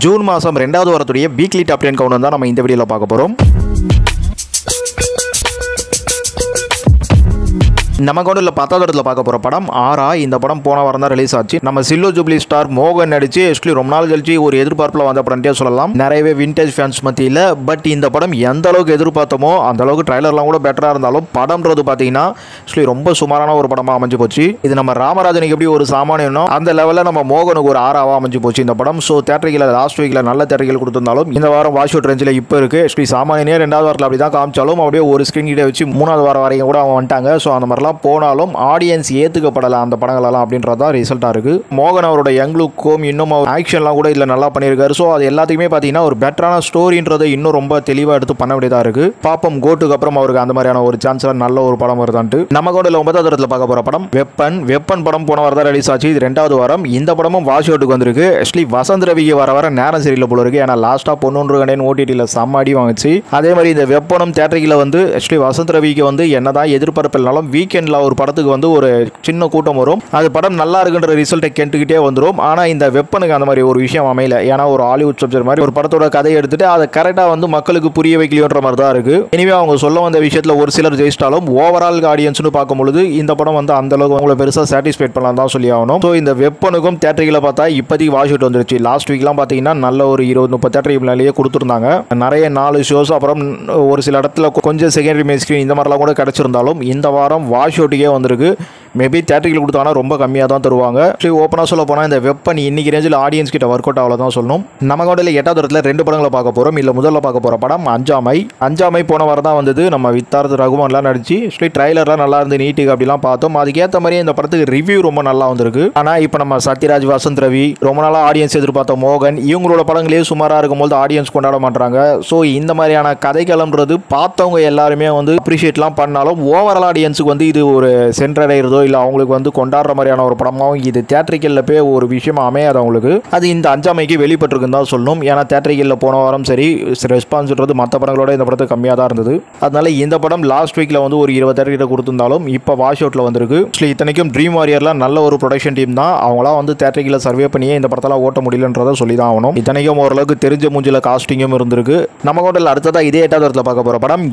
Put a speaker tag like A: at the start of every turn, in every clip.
A: June மாதம் 2வது வாரத்துடைய weekly top 10 count தான் நம்ம இந்த வீடியோவில் பார்க்க போகிறோம். நம்ம கவுண்டில் 10வது இடத்துல பார்க்க போகிற படம் ஆரா. இந்த படம் போன வாரம் தான் ரிலீஸ் ஆச்சு. நம்ம சில்லு ஜூப்ளி ஸ்டார் மோகன் நடிச்சு ஆக்சுவலி ரொம்ப நாள் கழிச்சு ஒரு எதிர்பார்ப்பில் வந்த படம்ட்டே சொல்லலாம். நிறையவே விண்டேஜ் ஃபேன்ஸ் மத்தியில். பட் இந்த படம் எந்த அளவுக்கு எதிர்பார்த்தமோ அந்த அளவுக்கு ட்ரைலர்லாம் கூட பெட்டராக இருந்தாலும் படம்ன்றது பார்த்தீங்கன்னா ஆக்சுவலி ரொம்ப சுமாரான ஒரு படமாக அமைஞ்சு போச்சு. இது நம்ம ராமராஜனுக்கு எப்படி ஒரு சாமானியனோ அந்த லெவலில் நம்ம மோகனுக்கு ஒரு ஆராவாக அமைஞ்சு போச்சு இந்த படம். ஸோ தேட்டரில் லாஸ்ட் வீக்கில் நல்ல தேட்டரிகள் கொடுத்திருந்தாலும் இந்த வாரம் வாஷ் அவுட் ரேஞ்சில் இப்போ இருக்குது. ஆக்சுவலி சாமானியனே 2வது வாரத்தில் அப்படி தான் காமிச்சாலும் அப்படியே ஒரு ஸ்க்ரீன் கிட்ட வச்சு 3வது வாரம் வரையும் கூட அவன் வந்துட்டாங்க. ஸோ அந்த மாதிரிலாம் போனாலும் ஆடியன்ஸ் ஏற்றுக்கப்படலை அந்த படங்களெல்லாம் அப்படின்றது தான் ரிசல்ட்டாக இருக்குது. மோகன் அவரோட யங் லுக்கும் இன்னும் ஆக்ஷன்லாம் கூட இதில் நல்லா பண்ணியிருக்காரு. ஸோ அது எல்லாத்துக்குமே பார்த்தீங்கன்னா ஒரு பெட்டரான ஸ்டோரின்றதை இன்னும் ரொம்ப தெளிவாக எடுத்து பண்ண வேண்டியதாக இருக்குது. பாப்பம் கோட்டுக்கு அப்புறம் அவருக்கு அந்த மாதிரியான ஒரு சான்ஸில் நல்ல ஒரு படம் வருதான்ட்டு. நம்ம கவுண்டில் 9வது இடத்துல பார்க்க போகிற படம் வெப்பன் படம் போன வாரம் தான் ரிலீஸ் ஆச்சு. இது 2வது வாரம். இந்த படமும் வாஷ் அவுட்டுக்கு வந்திருக்கு. ஆக்சுவலி வசந்த் ரவிக்கு வர நேரம் சரியில்லை போல இருக்கு. ஏன்னா லாஸ்ட்டாக பொண்ணு கண்டேன் ஓடிடியில் சம்மாடி வாங்கிச்சு. அதே மாதிரி இந்த வெப்பனும் தேட்டரில் வந்து ஆக்சுவலி வசந்த் ரவிக்கு வந்து என்னதான் எதிர்பார்ப்பில்னாலும் வீக்கெண்டில் ஒரு படத்துக்கு வந்து ஒரு சின்ன கூட்டம் வரும். அது படம் நல்லா இருக்குன்ற ரிசல்ட்டை கேட்டுக்கிட்டே வந்துடும். ஆனால் இந்த வெப்பனுக்கு அந்த மாதிரி ஒரு விஷயம் அமையல. ஏன்னா ஒரு ஹாலிவுட் சப்ஜெக்ட் மாதிரி ஒரு படத்தோட கதையை எடுத்துட்டு அதை கரெக்டாக வந்து மக்களுக்கு புரிய வைக்கலையோன்ற மாதிரி தான் இருக்கு. இனிமே அவங்க சொல்ல வந்த விஷயத்தில் ஒரு சிலர் ஜெயிச்சிட்டாலும் ஓவரால் ஆடியன்ஸ்னு பார்க்கும்பொழுது இந்த படம் வந்து அந்த அளவுக்கு அவங்களை பெருசாக சாட்டிஸ்ஃபைட் பண்ணலாம் தான் சொல்லி ஆகணும். ஸோ இந்த வெப்பனுக்கும் தேட்டரில் பார்த்தா இப்போதைக்கு வாஷ் அவுட் வந்துருச்சு. லாஸ்ட் வீக்லாம் பார்த்தீங்கன்னா நல்ல ஒரு 20-30 தேட்டருக்கு முன்னாலேயே கொடுத்துருந்தாங்க. நிறைய 4 ஷோஸ் அப்புறம் ஒரு சில இடத்துல கொஞ்சம் செகண்டரி மெயின் ஸ்க்ரீன் இந்த மாதிரிலாம் கூட கிடைச்சிருந்தாலும் இந்த வாரம் வாஷ் அவுட்டுக்கே வந்திருக்கு. மேபி தேட்டரில் கொடுத்தாங்கன்னா ரொம்ப கம்மியாக தான் தருவாங்க. சரி, ஓப்பனாக சொல்ல போனால் இந்த வெப்பன் இன்னைக்கு ரேஞ்சில் ஆடியன்ஸ் கிட்ட ஒர்க் அவுட் ஆகல தான் சொல்லணும். நம்ம கவுண்டில் 8வது இடத்துல 2 படங்களை பார்க்க போகிறோம். இல்லை முதல்ல பார்க்க போகிற படம் அஞ்சாமை போன வாரம் தான் வந்தது. நம்ம வித்தார்த் ரகுமான்லாம் நடிச்சு ஆக்சுவலி ட்ரைலர்லாம் நல்லா இருந்து நீட்டுக்கு அப்படிலாம் பார்த்தோம். அதுக்கேற்ற மாதிரி இந்த படத்துக்கு ரிவ்யூ ரொம்ப நல்லா வந்திருக்கு. ஆனால் இப்போ நம்ம சத்யராஜ், வசந்த் ரவி, ரொம்ப நாளாக ஆடியன்ஸ் எதிர்பார்த்த மோகன் இவங்களோட படங்களே சுமாராக இருக்கும்போது ஆடியன்ஸ் கொண்டாட மாட்டாங்க. ஸோ இந்த மாதிரியான கதைக்களம்ன்றது பார்த்தவங்க எல்லாருமே வந்து அப்ரிஷியேட்லாம் பண்ணாலும் ஓவரால் ஆடியன்ஸுக்கு வந்து இது ஒரு சென்றடைகிறதோ இல்லை அவங்களுக்கு வந்து கொண்டாடுற மாதிரியான ஒரு படமாகவும் இது தேட்டரிக்கலில் போய் ஒரு விஷயம் அமையாது அவங்களுக்கு. அது இந்த அஞ்சாமைக்கு வெளிப்பட்டிருக்குன்னு தான் சொல்லணும். ஏன்னா தேட்டரிக்கலில் போன வாரம் சரி ரெஸ்பான்ஸ்ன்றது மற்ற படங்களோட இந்த படத்துக்கு கம்மியாக தான் இருந்தது. அதனால இந்த படம் லாஸ்ட் வீக்கில் வந்து ஒரு 20 தேட்டர்கிட்ட கொடுத்திருந்தாலும் இப்போ வாஷ் அவுட்டில் வந்திருக்கு. இத்தனைக்கும் ட்ரீம் வாரியர்லாம் நல்ல ஒரு ப்ரொடக்ஷன் டீம் தான். அவங்களாம் வந்து தேட்டரிக்கலில் சர்வே பண்ணியே இந்த படத்தெல்லாம் ஓட்ட முடியலன்றதை சொல்லி தான் ஆகணும். இத்தனைக்கும் ஓரளவுக்கு தெரிஞ்ச மூஞ்சில் காஸ்டிங்கும் இருந்திருக்கு. நம்ம ஹோட்டலில் அடுத்ததாக இதே 8வது இடத்துல பார்க்க போகிற படம்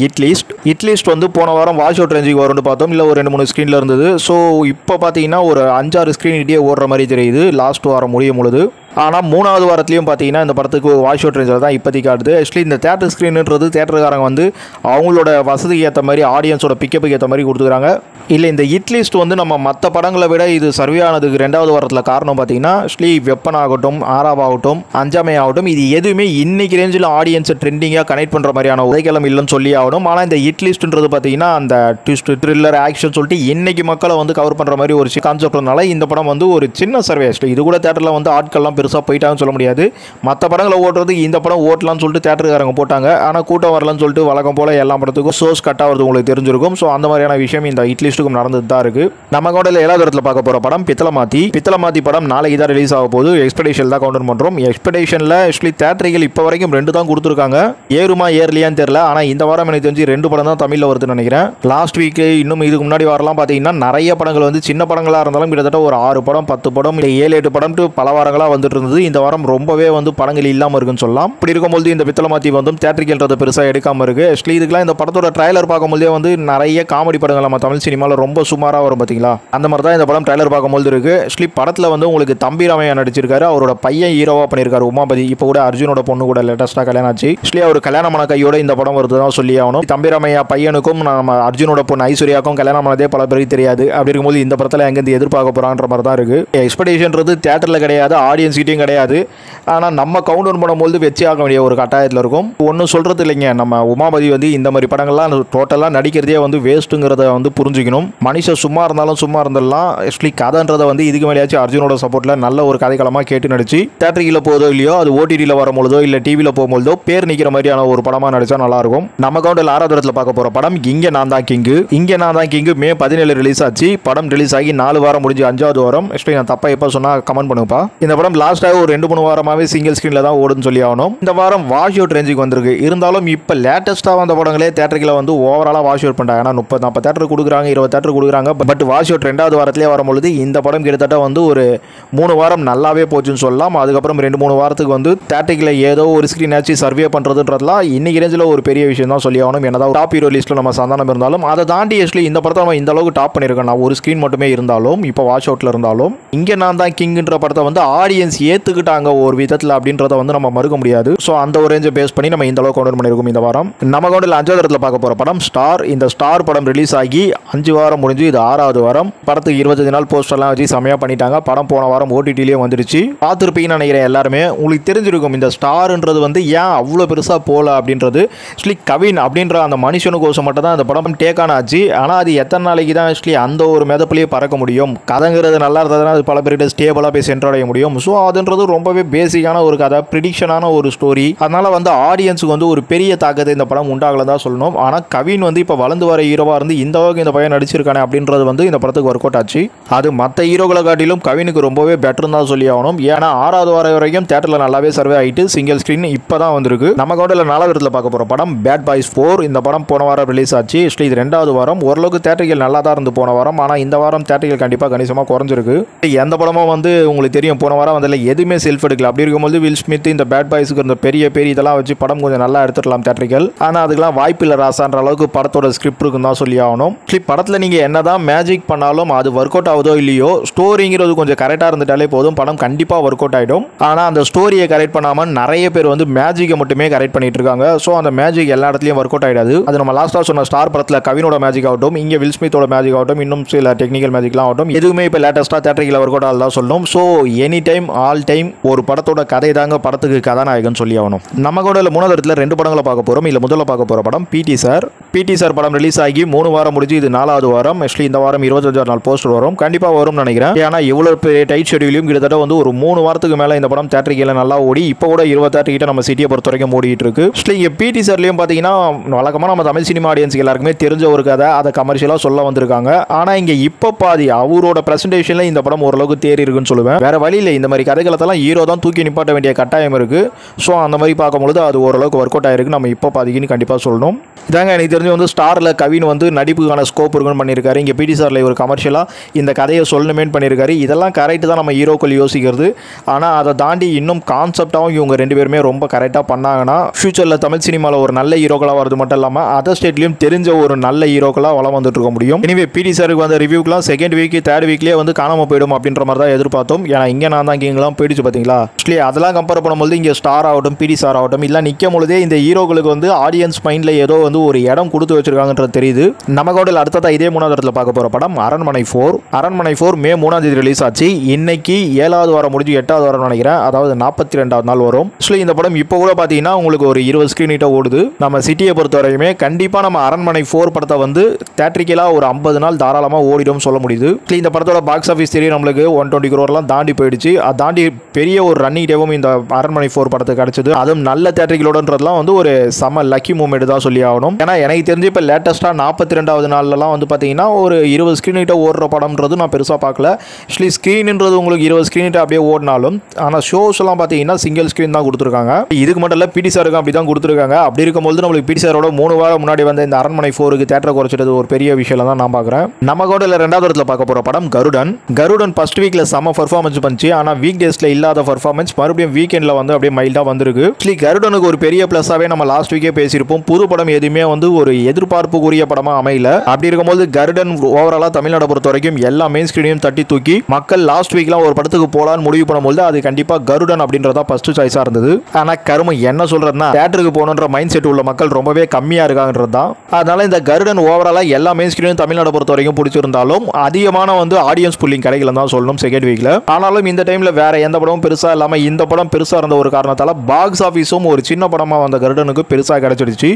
A: இட்லிஸ்ட் வந்து போன வாரம் வாஷ் அவுட் ரேஞ்சுக்கு வரும்னு பார்த்தோம். இல்லை ஒரு 2-3 ஸ்க்ரீனில் இருந்தது. ஸோ இப்போ பார்த்தீங்கன்னா ஒரு 5-6 ஸ்க்ரீன் கிட்டே ஓடுற மாதிரி தெரியுது லாஸ்ட் வாரம் முடியும் பொழுது. ஆனால் 3வது வாரத்துலையும் பார்த்தீங்கன்னா இந்த படத்துக்கு வாஷ் அவுட் ரேஞ்சில் தான் இப்போதைக்கு ஆடுது. ஆக்சுவலி இந்த தேட்டர் ஸ்க்ரீனுன்றது தேட்டருக்காரங்க வந்து அவங்களோட வசதிக்கு ஏற்ற மாதிரி ஆடியன்ஸோட பிக்கப்புக்கு ஏற்ற மாதிரி கொடுத்துக்கிறாங்க. இல்லை இந்த இட்லிஸ்ட் வந்து நம்ம மற்ற படங்களை விட இது சர்வே ஆனதுக்கு 2வது வாரத்தில் காரணம் பார்த்தீங்கன்னா ஆக்சுவலி வெப்பன் ஆகட்டும், ஆராவாகட்டும், அஞ்சாமை ஆகட்டும், இது எதுவுமே இன்னைக்கு ரேஞ்சில் ஆடியன்ஸை ட்ரெண்டிங்காக கனெக்ட் பண்ணுற மாதிரியான உதைக்கிழமை இல்லைன்னு சொல்லி ஆகணும். ஆனால் இந்த இட்லிஸ்ட்ன்றது பார்த்தீங்கன்னா அந்த ட்விஸ்ட், த்ரில்லர், ஆக்ஷன் சொல்லிட்டு இன்னைக்கு மக்களை வந்து கவர் பண்ணுற மாதிரி ஒரு கான்செப்ட்னால இந்த படம் வந்து ஒரு சின்ன சர்வே. இது கூட தேட்டரில் வந்து ஆட்கள்லாம் பெருசாக போயிட்டாங்கன்னு சொல்ல முடியாது. மற்ற படங்களை ஓட்டுறது இந்த படம் ஓட்டலாம்னு சொல்லிட்டு தேட்டருக்காரங்க போட்டாங்க. ஆனால் கூட்டம் வரலன்னு சொல்லிட்டு வழக்கம் போல எல்லா படத்துக்கும் சோர்ஸ் கட் ஆகிறது உங்களுக்கு தெரிஞ்சிருக்கும். ஸோ அந்த மாதிரியான விஷயம் இந்த இட்லிஸ்ட்டுக்கும் நடந்துட்டு தான் இருக்கு. நம்ம கவுண்டில் 7வது இடத்துல பார்க்க போகிற படம் பித்தளமாத்தி படம் நாளைக்கு தான் ரிலீஸ் ஆக போகுது. எக்ஸ்பெக்டேஷன் தான் கவுண்டர் பண்ணுறோம். எக்ஸ்பெக்டேஷனில் ஆக்சுவலி தேட்டரிகள் இப்போ வரைக்கும் 2 தான் கொடுத்துருக்காங்க. ஏறுமா ஏறலையான்னு தெரியல. ஆனால் இந்த வாரம் எனக்கு தெரிஞ்சு 2 படம் தான் தமிழில் வருதுன்னு நினைக்கிறேன். லாஸ்ட் வீக்கு இன்னும் இதுக்கு முன்னாடி வரலாம் பார்த்தீங்கன்னா நிறைய படங்கள் வந்து சின்ன படங்களாக இருந்தாலும் கிட்டத்தட்ட ஒரு 6 படம் 10 படம் இல்லை 7-8 படம் பல வாரங்களாக வந்துட்டு இருந்தது. இந்த வாரம் ரொம்பவே வந்து படங்கள் இல்லாமல் இருக்குன்னு சொல்லலாம். இப்படி இருக்கும்போது இந்த பித்தளமாத்தி வந்து தேட்டரிக்கல்ன்றதை பெருசாக எடுக்காமல் இருக்கு. ஆக்சுவலி இதுக்கெல்லாம் இந்த படத்தோட ட்ரைலர் பார்க்கும்போதே வந்து நிறைய காமெடி படங்கள் நம்ம தமிழ் சினிமாவில் ரொம்ப சுமாராக வரும் பார்த்தீங்களா. அந்த மாதிரி தான் இந்த படம் ட்ரைலர் பார்க்கும்போது இருக்கு. ஆக்சுவலி படத்தில் வந்து உங்களுக்கு தம்பி ராமையா நடிச்சிருக்காரு. அவரோட பையன் ஹீரோவாக பண்ணியிருக்காரு உமாபதி. இப்போ கூட அர்ஜுனோட பொண்ணு கூட லேட்டஸ்ட்டாக கல்யாணம் ஆச்சு. ஆக்சுவலி அவர் கல்யாணமான கையோட இந்த படம் வருது தான் சொல்லி ஆகணும். தம்பி ராமையா பையனுக்கும் நம்ம அர்ஜுனோட பொண்ணு ஐஸ்வர்யாவுக்கும் கல்யாணம் ஆனதே பல பேருக்கு தெரியாது. அப்படி இருக்கும்போது இந்த படத்தில் எங்கேருந்து எதிர்பார்க்க போகிறான்ற மாதிரி தான் இருக்கு. எக்ஸ்பெக்டேஷன்றது தேட்டரில் கிடையாது, ஆடியன்ஸ் கிட்டையும் கிடையாது. ஆனால் நம்ம கவுண்ட் டவுன் பண்ணும்போது வச்சு ஆக வேண்டிய ஒரு கட்டாயத்தில் இருக்கும். ஒன்றும் சொல்கிறது இல்லைங்க. நம்ம உமாபதி வந்து இந்த மாதிரி படங்கள்லாம் டோட்டலாக நடிக்கிறதே வந்து வேஸ்ட்டுங்கிறத வந்து புரிஞ்சுக்கணும். மனுஷன் சும்மா இருந்துடலாம். ஆக்சுவலி கதைன்றதை வந்து இதுக்கு மேலேயாச்சும் அர்ஜுனோட சப்போர்ட்டில் நல்ல ஒரு கதைக்களமாக கேட்டு நடிச்சு தேட்டரில் போதோ இல்லையோ அது ஓடிடியில் வரும்பொழுதோ இல்லை டிவியில் போகும்போதோ பேர் நிற்கிற மாதிரியான ஒரு படமாக நடிச்சா நல்லாயிருக்கும். நம்ம கவுண்டில் 6வது இடத்துல பார்க்க போகிற படம் இங்கே நான் தான் கிங்கு மே 17 ரிலீஸ் ஆச்சு. படம் ரிலீஸ் ஆகி 4 வாரம் முடிஞ்சு 5வது வாரம். ஆக்சுவலி நான் தப்பா எப்போ சொன்னால் கமெண்ட் பண்ணுப்பா. இந்த படம் லாஸ்ட் லாஸ்ட்டாக ஒரு 2-3 வாரமாகவே சிங்கிள் ஸ்க்ரீனில் தான் ஓடுன்னு சொல்லி ஆகணும். இந்த வாரம் வாஷ் அவுட் ரேஞ்சுக்கு வந்திருக்கு. இருந்தாலும் இப்போ லேட்டஸ்ட்டாக வந்த படங்களே தேட்டரில் வந்து ஓவராலாக வாஷ் அவுட் பண்ணுறாங்க. ஏன்னா 30-40 தேட்டர் கொடுக்குறாங்க, 20 தேட்டர் கொடுக்குறாங்க. பட் வாஷ் அவுட் 2வது வாரத்திலே வரும்பொழுது இந்த படம் கிட்டத்தட்ட வந்து ஒரு 3 வாரம் நல்லாவே போச்சுன்னு சொல்லலாம். அதுக்கப்புறம் 2-3 வாரத்துக்கு வந்து தேட்டரில் ஏதோ ஒரு ஸ்க்ரீன் ஆச்சு சர்வே பண்ணுறதுன்றதுலாம் இன்னைக்கு ரேஞ்சில் ஒரு பெரிய விஷயம் தான் சொல்லி ஆகணும். என்னதான் டாப் ஹீரோ லிஸ்ட்டில் நம்ம சந்தானம் இருந்தாலும் அதை தாண்டி ஆக்சுவலி இந்த படத்தை நம்ம இந்த அளவுக்கு டாப் பண்ணியிருக்கோம். நான் ஒரு ஸ்க்ரீன் மட்டுமே இருந்தாலும் இப்போ வாஷ் அவுட்டில் இருந்தாலும் இங்கே நான் தான் கிங்ன்ற படத்தை வந்து ஆடியன்ஸ் ஏற்றுக்கிட்டாங்க ஒரு விதத்தில் அப்படின்றத வந்து நம்ம மறுக்க முடியாது. ஸோ அந்த ஒரு ரேஞ்சை பேஸ் பண்ணி நம்ம இந்த அளவுக்கு கவுண்டர் பண்ணியிருக்கோம். இந்த வாரம் நம்ம கவுண்டில் 5வது இடத்துல பார்க்க போகிற படம் ஸ்டார். இந்த ஸ்டார் படம் ரிலீஸ் ஆகி 5 வாரம் முடிஞ்சு இது 6வது வாரம். படத்துக்கு 25 நாள் போஸ்டர்லாம் வச்சு செமையாக பண்ணிட்டாங்க. படம் போன வாரம் ஓடிடிலேயே வந்துருச்சு. பார்த்துருப்பீங்கன்னு நினைக்கிறேன் எல்லாருமே. உங்களுக்கு தெரிஞ்சிருக்கும் இந்த ஸ்டார்ன்றது வந்து ஏன் அவ்வளோ பெருசாக போகல அப்படின்றது. ஆக்சுவலி கவின் அப்படின்ற அந்த மனுஷனுக்கோசம் மட்டும் தான் அந்த படம் டேக் ஆன் ஆச்சு. ஆனால் அது எத்தனை நாளைக்கு தான் ஆக்சுவலி அந்த ஒரு மிதப்பிலேயே பறக்க முடியும். கதைங்கிறது நல்லா இருந்ததுன்னா அது பல பேர்கிட்ட ஸ்டேபிளாக போய் சென்றடைய முடியும். ஸோ அதுன்றது ரொம்பவே பேசிக்கான ஒரு கதை, ப்ரிடிக்ஷனான ஒரு ஸ்டோரி. அதனால வந்து ஆடியன்ஸுக்கு வந்து ஒரு பெரிய தாக்கத்தை இந்த படம் உண்டாகல தான் சொல்லணும். ஆனால் கவின் வந்து இப்போ வளர்ந்து வர ஹீரோவாக இருந்து இந்த அளவுக்கு இந்த பையன் நடிச்சிருக்கானே அப்படின்றது வந்து இந்த படத்துக்கு ஒர்க் அவுட் ஆச்சு. அது மற்ற ஹீரோக்களை காட்டிலும் கவினுக்கு ரொம்பவே பெட்டர்னு தான் சொல்லி ஆகணும். ஏன்னா 6வது வாரம் வரைக்கும் தேட்டரில் நல்லாவே சர்வே ஆகிட்டு சிங்கிள் ஸ்க்ரீன் இப்போ தான் வந்திருக்கு. நம்ம கவுண்டில் 4வது இடத்துல பார்க்க போகிற படம் பேட் பாய்ஸ் 4. இந்த படம் போன வாரம் ரிலீஸ் ஆச்சு. ஆக்சுவலி இது 2வது வாரம். ஓரளவுக்கு தேட்டர்கள் நல்லா தான் இருந்து போன வாரம். ஆனால் இந்த வாரம் தேட்டர்கள் கண்டிப்பாக கணிசமாக குறைஞ்சிருக்கு. எந்த படமும் வந்து உங்களுக்கு தெரியும் போன வாரம் வந்து எதுவுமே செல்ஃப் எடுக்கல. அப்படி இருக்கும்போது வில் ஸ்மித் இந்த பேட் பாய்ஸுக்கு இந்த பெரிய இதெல்லாம் வச்சு படம் கொஞ்சம் நல்லா எடுத்துடலாம் தேட்டர்கள். ஆனால் அதுக்கெல்லாம் வாய்ப்பு இல்லை ராசான்ற அளவுக்கு படத்தோட ஸ்கிரிப்ட் இருக்குன்னு தான் சொல்லி ஆகணும். படத்தில் நீங்கள் என்னதான் மேஜிக் பண்ணாலும் அது ஒர்க் அவுட் ஆகுதோ இல்லையோ ஸ்டோரிங்கிறது கொஞ்சம் கரெக்டாக இருந்துட்டாலே போதும், படம் கண்டிப்பாக ஒர்க் அவுட் ஆகிடும். ஆனால் அந்த ஸ்டோரியை கரெக்ட் பண்ணாமல் நிறைய பேர் வந்து மேஜிக்கை மட்டுமே கரெக்ட் பண்ணிட்டு இருக்காங்க. ஸோ அந்த மேஜிக் எல்லா இடத்துலையும் ஒர்க் அவுட் ஆகிடாது. அது நம்ம லாஸ்ட்டாக சொன்ன ஸ்டார் படத்தில் கவினோட மேஜிக் ஆகட்டும், இங்கே வில் ஸ்மித்தோட மேஜிக் ஆகட்டும், இன்னும் சில டெக்னிக்கல் மேஜிக்லாம் ஆகட்டும், எதுவுமே இப்போ லேட்டஸ்ட்டாக தேட்டரில் ஒர்க் அவுட் ஆகலாம் சொல்லணும். So any time all time ஒரு படத்தோட கதை தாங்க படத்துக்கு கதாநாயகன் சொல்லி ஆகணும். நம்ம கூட 3வது இடத்துல 2 படங்களை பார்க்க போகிறோம். இல்லை முதல்ல பார்க்க போகிற படம் பிடி சார். பிடி சார் படம் ரிலீஸ் ஆகி 3 வாரம் முடிஞ்சு இது 4வது வாரம். ஆக்சுவலி இந்த வாரம் 25 நாள் போஸ்டர் வரும். கண்டிப்பாக வரும்னு நினைக்கிறேன். ஏன்னா இவ்வளோ டைட் ஷெடியூலையும் கிட்டத்தட்ட வந்து ஒரு 3 வாரத்துக்கு மேலே இந்த படம் தேட்டரில் நல்லா ஓடி இப்போ கூட 20 தேட்டர் கிட்ட நம்ம சிட்டியை பொறுத்த வரைக்கும் ஓடிட்டு இருக்கு. ஆக்சுவலி இங்கே பிடி சார்லையும் பார்த்தீங்கன்னா வழக்கமாக நம்ம தமிழ் சினிமா ஆடியன்ஸுக்கு எல்லாருக்குமே தெரிஞ்ச ஒரு கதை, அதை கமர்ஷியலாக சொல்ல வந்திருக்காங்க. ஆனால் இங்கே இப்போ பாதி அவரோட பிரசன்டேஷனில் இந்த படம் ஓரளவுக்கு தேறி இருக்குன்னு சொல்லுவேன். வேற வழி இல்லை. இந்த மாதிரி கதைகளெல்லாம் ஹீரோ தான் தூக்கி நிப்பாட்ட வேண்டிய கட்டாயம் இருக்கு. ஸோ அந்த மாதிரி பார்க்கும்பொழுது அது ஓரளவுக்கு ஒர்க் அவுட் ஆயிருக்கு. நம்ம இப்போ பாதிக்குன்னு கண்டிப்பாக சொல்லணும். இதாங்க எனக்கு தெரிஞ்சு வந்து ஸ்டாரில் கவின் வந்து நடிப்புக்கான ஸ்கோப் இருக்குன்னு பண்ணியிருக்காரு. இங்கே பிடி சாரில் ஒரு கமர்ஷியலாக இந்த கதையை சொல்லணுமேன்னு பண்ணியிருக்காரு. இதெல்லாம் கரெக்ட் தான் நம்ம ஹீரோக்கள் யோசிக்கிறது. ஆனால் அதை தாண்டி இன்னும் கான்செப்டாகவும் இவங்க 2 பேருமே ரொம்ப கரெக்டாக பண்ணாங்கன்னா ஃபியூச்சரில் தமிழ் சினிமாவில் ஒரு நல்ல ஹீரோக்களாக வரது மட்டும் இல்லாமல் அதர் ஸ்டேட்லையும் தெரிஞ்ச ஒரு நல்ல ஹீரோக்களாக வளம் வந்துட்டு இருக்க முடியும். எனவே பிடி சாருக்கு வந்த ரிவ்யூக்கெலாம் 2nd வீக் 3rd வீக்லேயே வந்து காணாமல் போயிடும் அப்படின்ற மாதிரி தான் எதிர்பார்த்தோம். ஏன்னா இங்கே நான் தான் இங்கெல்லாம் போயிடுச்சு பார்த்தீங்களா. ஆக்சுவலி அதெல்லாம் கம்பேர் பண்ணும்போது இங்கே ஸ்டார் ஆகட்டும் பிடி சார் ஆகட்டும் இல்லை நிற்கும் பொழுதே இந்த ஹீரோக்களுக்கு வந்து ஆடியன்ஸ் மைண்டில் ஏதோ வந்து ஒரு இடம் கொடுத்து வச்சிருக்காங்கன்றது தெரியுது. நம்ம கோடில் அடுத்ததாக இதே 3வது இடத்துல பார்க்க போகிற படம் அரண்மனை 4. அரண்மனை 4 மே 3ஆம் தேதி ரிலீஸ் ஆச்சு. இன்னைக்கு 7வது வாரம் முடிஞ்சு 8வது வாரம் நினைக்கிறேன். அதாவது 42வது நாள் வரும். ஆக்சுவலி இந்த படம் இப்போ கூட பார்த்தீங்கன்னா உங்களுக்கு ஒரு 20 ஸ்க்ரீன் கிட்ட ஓடுது. நம்ம சிட்டியை பொறுத்த வரைக்குமே கண்டிப்பாக நம்ம அரண்மனை 4 படத்தை வந்து தேட்டரிக்கலாக ஒரு 50 நாள் தாராளமாக ஓடிடும் சொல்ல முடியுது. இந்த படத்தோட பாக்ஸ் ஆஃபீஸ் தெரியும் நம்மளுக்கு 120 crore தாண்டி போயிடுச்சு. அதை தாண்டி பெரிய ஒரு ரன்னிங் டேவும் இந்த அரண்மனை 4 படத்துக்கு கிடைச்சது. அதுவும் நல்ல தேட்டரிகளோடன்றதுலாம் வந்து ஒரு செம லக்கி மூமெண்ட் தான் சொல்லி ஆகணும். ஏன்னா எனக்கு தெரிஞ்சு இப்போ லேட்டஸ்ட்டாக 42வது நாள்லாம் வந்து பார்த்தீங்கன்னா ஒரு 20 ஸ்க்ரீன் கிட்ட ஓடுற படம்ன்றது நான் பெருசாக பார்க்கல. ஆக்சுவலி ஸ்க்ரீன்ன்றது உங்களுக்கு 20 ஸ்க்ரீன் கிட்ட அப்படியே ஓடினாலும் ஆனால் ஷோஸ் எல்லாம் பார்த்தீங்கன்னா சிங்கிள் ஸ்க்ரீன் தான் கொடுத்துருக்காங்க. இதுக்கு மட்டும் இல்லை பிடி சாருக்கு அப்படி தான் கொடுத்துருக்காங்க. அப்படி இருக்கும்போது நம்மளுக்கு பிடி சாரோட 3 வாரம் முன்னாடி வந்த இந்த அரண்மனை 4க்கு தேட்டரை குறைச்சிட்டது ஒரு பெரிய விஷயம் தான் நான் பார்க்குறேன். நம்ம கூட 2வது இடத்துல பார்க்க போகிற படம் கருடன் ஃபர்ஸ்ட் வீக்கில் செம்ம பர்ஃபார்மன்ஸ் பண்ணிச்சு. ஆனால் வீக் டேஸில் இல்லாத பர்ஃபார்மன்ஸ் மறுபடியும் வீக்கெண்டில் வந்து அப்படியே மைல்டாக வந்திருக்கு. ஆக்சுவலி கருடனுக்கு ஒரு பெரிய ப்ளஸ்ஸாகவே நம்ம லாஸ்ட் வீக்கே பேசியிருப்போம். புது படம் எதுவுமே வந்து ஒரு எதிர்பார்ப்புக்குரிய படமாக அமையல. அப்படி இருக்கும்போது கருடன் ஓவராலாக தமிழ்நாடு பொறுத்த வரைக்கும் எல்லா மெயின் ஸ்க்ரீனையும் தட்டி தூக்கி மக்கள் லாஸ்ட் வீக்லாம் ஒரு படத்துக்கு போகலான்னு முடிவு பண்ணும்போது அது கண்டிப்பாக கருடன் அப்படின்றதா ஃபர்ஸ்ட் சாய்ஸாக இருந்தது. ஆனால் கரும என்ன சொல்றதுன்னா தேட்டருக்கு போகணுன்ற மைண்ட் செட் உள்ள மக்கள் ரொம்பவே கம்மியாக இருக்காங்கன்றது தான். அதனால இந்த கருடன் ஓவராலாக எல்லா மெயின் ஸ்க்ரீனையும் தமிழ்நாடு பொறுத்த வரைக்கும் பிடிச்சிருந்தாலும் அதிகமான வந்து ஆடியன்ஸ் புல்லிங் கிடைக்கல தான் சொல்லணும் செகண்ட் வீக்ல. ஆனாலும் இந்த டைம்ல வேற எந்த படமும் பெருசா இல்லாம இந்த படம் பெருசா இருந்த ஒரு காரணத்தால பாக்ஸ் ஆஃபீஸும் ஒரு சின்ன படமா வந்த கருடனுக்கு பெருசா கிடைச்சிடுச்சு.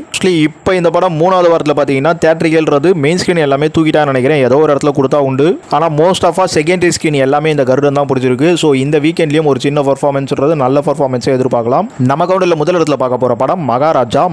A: இப்போ இந்த படம் 3வது வாரத்தில் பார்த்தீங்கன்னா தேட்டரிகள்ன்றது மெயின் ஸ்க்ரீன் எல்லாமே தூக்கிட்டான்னு நினைக்கிறேன். ஏதோ ஒரு இடத்துல கொடுத்தா உண்டு. ஆனால் மோஸ்ட் ஆஃப் செகண்டரி ஸ்க்ரீன் எல்லாமே இந்த கருடன் தான் பிடிச்சிருக்கு. ஸோ இந்த வீக்கெண்ட்லயும் ஒரு சின்ன பர்ஃபார்மன்ஸ்ன்றது நல்ல பர்ஃபார்மன்ஸை எதிர்பார்க்கலாம். நம்ம கவுண்டரில் முதல் இடத்துல பார்க்க போற படம் மகாராஜா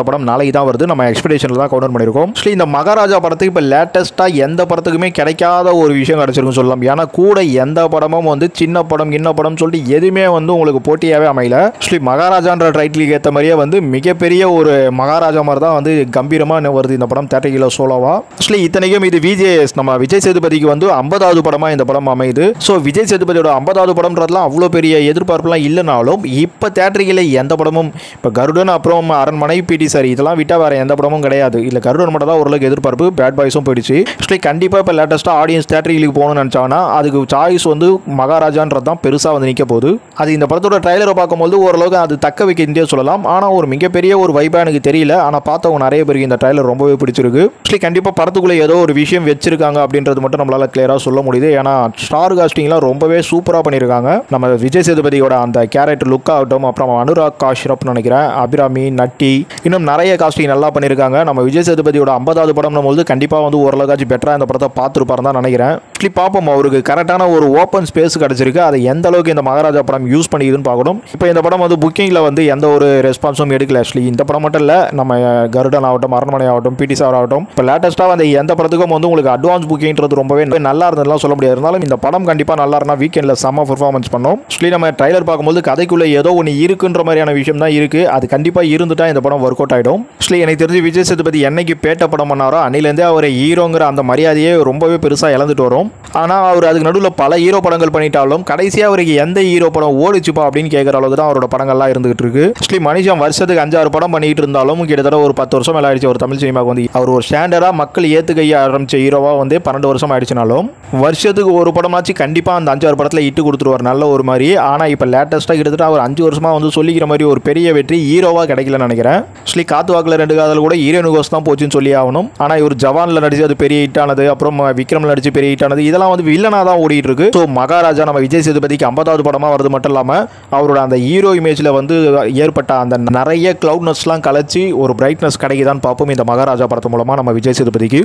A: படம் நாளைக்கு தான் வருது. நம்ம எக்ஸ்பெக்டேஷன்ல தான் கவுண்டர் பண்ணியிருக்கோம். இந்த மகாராஜா படத்துக்கு இப்போ லேட்டஸ்டா எந்த படத்துக்குமே கிடைக்காத ஒரு விஷயம் கிடைச்சிருக்குன்னு சொல்லலாம். ஏன்னா கூட எந்த படமும் வந்து சின்ன படம் என்ன படம்னு சொல்லிட்டு எதுவுமே வந்து உங்களுக்கு போட்டியாகவே அமையல. ஆக்சுவலி மகாராஜான்ற டைட்டிலுக்கு ஏற்ற மாதிரியே வந்து மிகப்பெரிய ஒரு மகாராஜா மாதிரி தான் வந்து கம்பீரமாக வருது இந்த படம் தேட்டரில் சோலோவா. ஆக்சுவலி இத்தனைக்கும் இது விஜேஎஸ் நம்ம விஜய் சேதுபதிக்கு வந்து 50வது படமாக இந்த படம் அமையுது. ஸோ விஜய் சேதுபதியோட 50வது படம்ன்றதுலாம் அவ்வளோ பெரிய எதிர்பார்ப்புலாம் இல்லைனாலும் இப்போ தேட்டரில் எந்த படமும் இப்போ கருடன் அப்புறம் அரண்மனை பிடி சார் இதெல்லாம் விட்டால் வேறு எந்த படமும் கிடையாது. இல்லை கருடன் மட்டும் தான் ஓரளவுக்கு எதிர்பார்ப்பு, பேட் பாய்ஸும் போயிடுச்சு. ஆக்சுவலி கண்டிப்பாக இப்போ லேட்டஸ்ட்டாக ஆடியன்ஸ் தேட்டரிகளுக்கு போகணும்னு நினச்சாங்கன்னா அதுக்கு சாய்ஸ் வந்து மகாராஜான்றது தான் பெருசாக வந்து நிற்க போகுது. அது இந்த படத்தோட ட்ரைலரை பார்க்கும்போது ஓரளவுக்கு அது தக்க வைக்க சொல்லலாம். ஆனால் ஒரு மிகப்பெரிய ஒரு வைப்பாக எனக்கு தெரியல. ஆனால் பார்த்தவங்க நிறைய பேருக்கு இந்த ட்ரைலர் ரொம்பவே பிடிச்சிருக்கு. ஆக்சுவலி கண்டிப்பாக படத்துக்குள்ளே ஏதோ ஒரு விஷயம் வச்சிருக்காங்க அப்படின்றது மட்டும் நம்மளால் கிளியராக சொல்ல முடியுது. ஏன்னா ஸ்டார் காஸ்டிங்லாம் ரொம்பவே சூப்பராக பண்ணியிருக்காங்க. நம்ம விஜய் சேதுபதியோட அந்த கேரக்டர் லுக் ஆகட்டும், அப்புறம் அனுராக் காஷ்யப்னு நினைக்கிறேன், அபிராமி, நட்டி, இன்னும் நிறைய காஸ்டிங் நல்லா பண்ணியிருக்காங்க. நம்ம விஜய் சேதுபதியோட 50வது படம்னும் போது கண்டிப்பாக வந்து ஓரளவுக்காச்சும் பெட்டராக இந்த படத்தை பார்த்துருப்பாரு தான் நினைக்கிறேன். ஆக்சுவலி பார்ப்போம், அவருக்கு கரெக்டான ஒரு ஓப்பன் ஸ்பேஸ் கிடச்சிருக்கு. அதை எந்த அளவுக்கு இந்த மகாராஜா படம் யூஸ் பண்ணிக்குதுன்னு பார்க்கணும். இப்போ இந்த படம் வந்து புக்கிங்கில் வந்து எந்த ஒரு ரெஸ்பான்ஸும் எடுக்கல. ஆக்சுவலி இந்த படம் மட்டும் இல்லை, நம்ம கருடன் ஆகட்டும், அரண்மனை ஆகட்டும், பிடி சார் ஆகட்டும், இப்போ லேட்டஸ்ட்டாக வந்து எந்த படத்துக்கும் வந்து உங்களுக்கு அட்வான்ஸ் புக்கிங்கிறது ரொம்பவே நல்லா இருந்ததுலாம் சொல்ல முடியாது. இருந்தாலும் இந்த படம் கண்டிப்பாக நல்லா இருந்தால் வீக்கெண்டில் செம்ம பர்ஃபார்மன்ஸ் பண்ணோம். ஆக்சுவலி நம்ம ட்ரைலர் பார்க்கும்போது கதைக்குள்ளே ஏதோ ஒன்று இருக்குன்ற மாதிரியான விஷயம் தான் இருக்குது. அது கண்டிப்பாக இருந்துட்டா இந்த படம் ஒர்க் அவுட் ஆகிடும். ஆக்சுவலி எனக்கு தெரிஞ்சு விஜய் சேதுபதி என்னைக்கு பேட்ட படம் பண்ணாரோ அன்னிலேருந்தே அவர் ஹீரோங்கிற அந்த மரியாதையே ரொம்பவே பெருசாக இழந்துட்டு வரும். ஆனால் அவர் அதுக்கு நடுவில் பல ஹீரோ படங்கள் பண்ணிட்டாலும் கடைசியாக அவருக்கு எந்த ஹீரோ படம் ஓடிச்சுப்பா அப்படின்னு கேட்குற அளவுக்கு தான் அவரோட படங்கள்லாம் இருந்துகிட்டு இருக்கு. ஆக்சுவலி மனுஷன் வருஷத்துக்கு 5-6 படம் பண்ணிட்டு இருந்தாலும் கிட்டத்தட்ட ஒரு 10 வருஷம் மேலே ஆயிடுச்சு ஒரு தமிழ் சினிமாவுக்கு வந்து அவர் ஒரு ஸ்டாண்டர்டாக மக்கள் ஏற்றுக்கைய ஆரம்பிச்ச ஹீரோவாக வந்து 12 வருஷம் ஆயிடுச்சுனாலும் வருஷத்துக்கு ஒரு படமாச்சு கண்டிப்பாக அந்த 5-6 படத்தில் இட்டு கொடுத்துருவார் நல்ல ஒரு மாதிரி. ஆனால் இப்போ லேட்டஸ்ட்டாக கிட்டத்தட்ட அவர் 5 வருஷமாக வந்து சொல்லிக்கிற மாதிரி ஒரு பெரிய வெற்றி ஹீரோவாக கிடைக்கலன்னு நினைக்கிறேன். ஆக்சுவலி காத்து வாக்கில் 2 காதல் கூட ஹீரோனுகோஸ் தான் போச்சுன்னு சொல்லி ஆகணும். ஆனால் இவர் ஜவானில் நடிச்சு அது பெரிய ஹிட் ஆனது, அப்புறம் விக்ரமில் நடிச்சு பெரிய ஹிட் ஆனது, இதெல்லாம் வந்து வில்லனாக தான் ஓடிட்டு இருக்கு. ஸோ மகாராஜா நம்ம விஜய் சேதுபதிக்கு 50வது படமாக வருது மட்டும் இல்லாமல் அவரோட அந்த ஹீரோ இமேஜில் வந்து ஏற்பட்ட அந்த நிறைய கிளவுட்னஸ்லாம் கலைச்சி ஒரு பிரைட்னஸ் கிடைக்குதான்னு பார்ப்போம் இந்த மகாராஜா படத்து மூலமாக நம்ம விஜய் சேதுபதிக்கு.